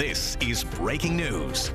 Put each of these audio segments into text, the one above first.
This is breaking news.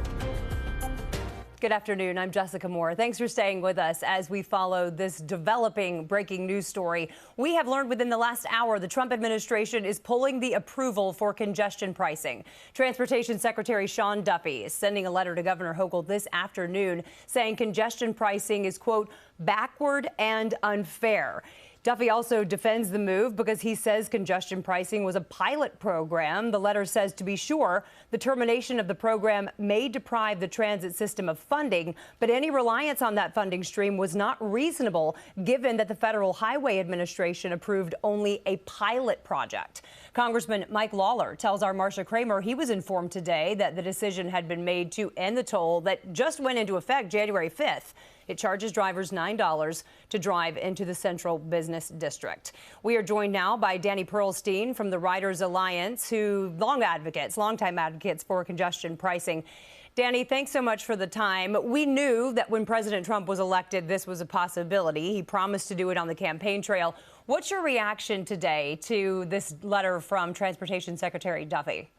Good afternoon. I'm Jessica Moore. Thanks for staying with us as we follow this developing breaking news story. We have learned within the last hour the Trump administration is pulling the approval for congestion pricing. Transportation Secretary Sean Duffy is sending a letter to Governor Hochul this afternoon saying congestion pricing is, quote, backward and unfair. Duffy also defends the move because he says congestion pricing was a pilot program. The letter says, to be sure, the termination of the program may deprive the transit system of funding, but any reliance on that funding stream was not reasonable, given that the Federal Highway Administration approved only a pilot project. Congressman Mike Lawler tells our Marcia Kramer he was informed today that the decision had been made to end the toll that just went into effect January 5th. It charges drivers $9 to drive into the Central Business District. We are joined now by Danny Pearlstein from the Riders Alliance, who longtime advocates for congestion pricing. Danny, thanks so much for the time. We knew that when President Trump was elected, this was a possibility. He promised to do it on the campaign trail. What's your reaction today to this letter from Transportation Secretary Duffy?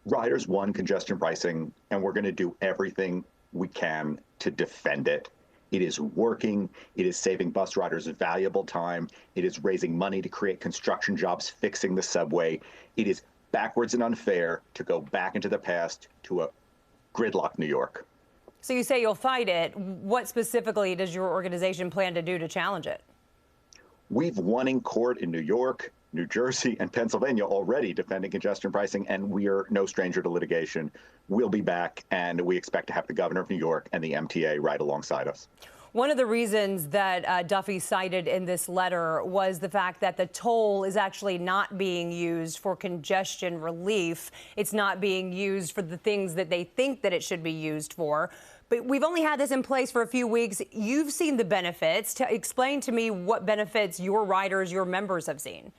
Riders won congestion pricing, and we're going to do everything we can to defend it. It is working. It is saving bus riders valuable time. It is raising money to create construction jobs, fixing the subway. It is backwards and unfair to go back into the past to a gridlock New York. So you say you'll fight it. What specifically does your organization plan to do to challenge it? We've won in court in New York, New Jersey, and Pennsylvania already defending congestion pricing, and we are no stranger to litigation. We'll be back, and we expect to have the governor of New York and the MTA right alongside us. One of the reasons that Duffy cited in this letter was the fact that the toll is actually not being used for congestion relief. It's not being used for the things that they think that it should be used for. But we've only had this in place for a few weeks. You've seen the benefits. Explain to me what benefits your riders, your members have seen.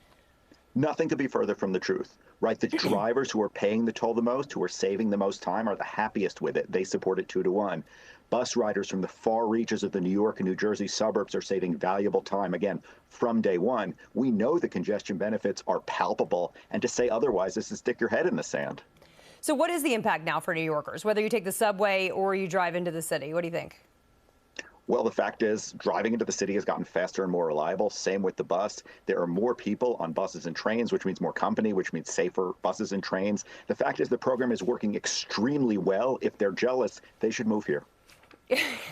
Nothing could be further from the truth, right? The drivers who are paying the toll the most, who are saving the most time, are the happiest with it. They support it 2-to-1. Bus riders from the far reaches of the New York and New Jersey suburbs are saving valuable time. Again, from day one, we know the congestion benefits are palpable, and to say otherwise is to stick your head in the sand. So what is the impact now for New Yorkers, whether you take the subway or you drive into the city? What do you think? Well, the fact is, driving into the city has gotten faster and more reliable. Same with the bus. There are more people on buses and trains, which means more company, which means safer buses and trains. The fact is the program is working extremely well. If they're jealous, they should move here.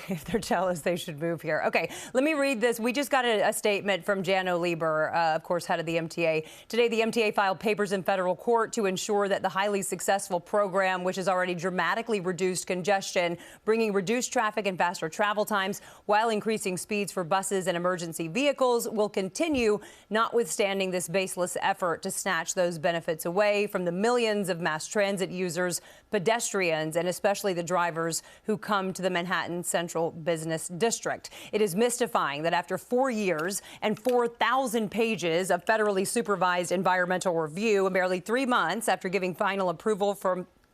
If they're jealous, they should move here. Okay, let me read this. We just got a statement from Janno Lieber, of course, head of the MTA. Today, the MTA filed papers in federal court to ensure that the highly successful program, which has already dramatically reduced congestion, bringing reduced traffic and faster travel times while increasing speeds for buses and emergency vehicles, will continue, notwithstanding this baseless effort to snatch those benefits away from the millions of mass transit users, pedestrians, and especially the drivers who come to the Manhattan Central Business District. It is mystifying that after 4 years and 4,000 pages of federally supervised environmental review, and barely 3 months after giving final approval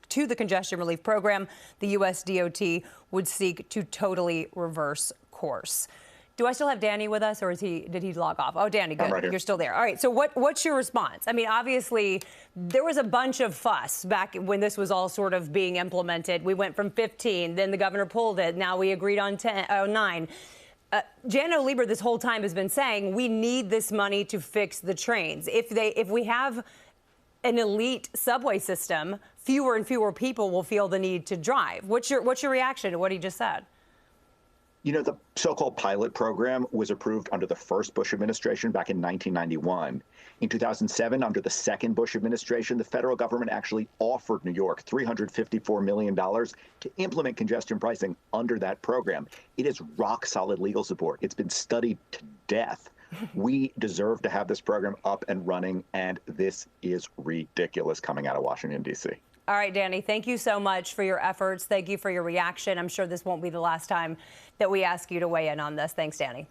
to the congestion relief program, the U.S. DOT would seek to totally reverse course. Do I still have Danny with us, or did he log off? Oh, Danny, good. Right, you're still there. All right. So what's your response? I mean, obviously, there was a bunch of fuss back when this was all sort of being implemented. We went from 15, then the governor pulled it. Now we agreed on 9. Janno Lieber this whole time has been saying we need this money to fix the trains. If we have an elite subway system, fewer and fewer people will feel the need to drive. What's your reaction to what he just said? You know, the so-called pilot program was approved under the first Bush administration back in 1991. In 2007, under the second Bush administration, the federal government actually offered New York $354 million to implement congestion pricing under that program. It is rock-solid legal support. It's been studied to death. We deserve to have this program up and running, and this is ridiculous coming out of Washington, D.C. All right, Danny, thank you so much for your efforts. Thank you for your reaction. I'm sure this won't be the last time that we ask you to weigh in on this. Thanks, Danny.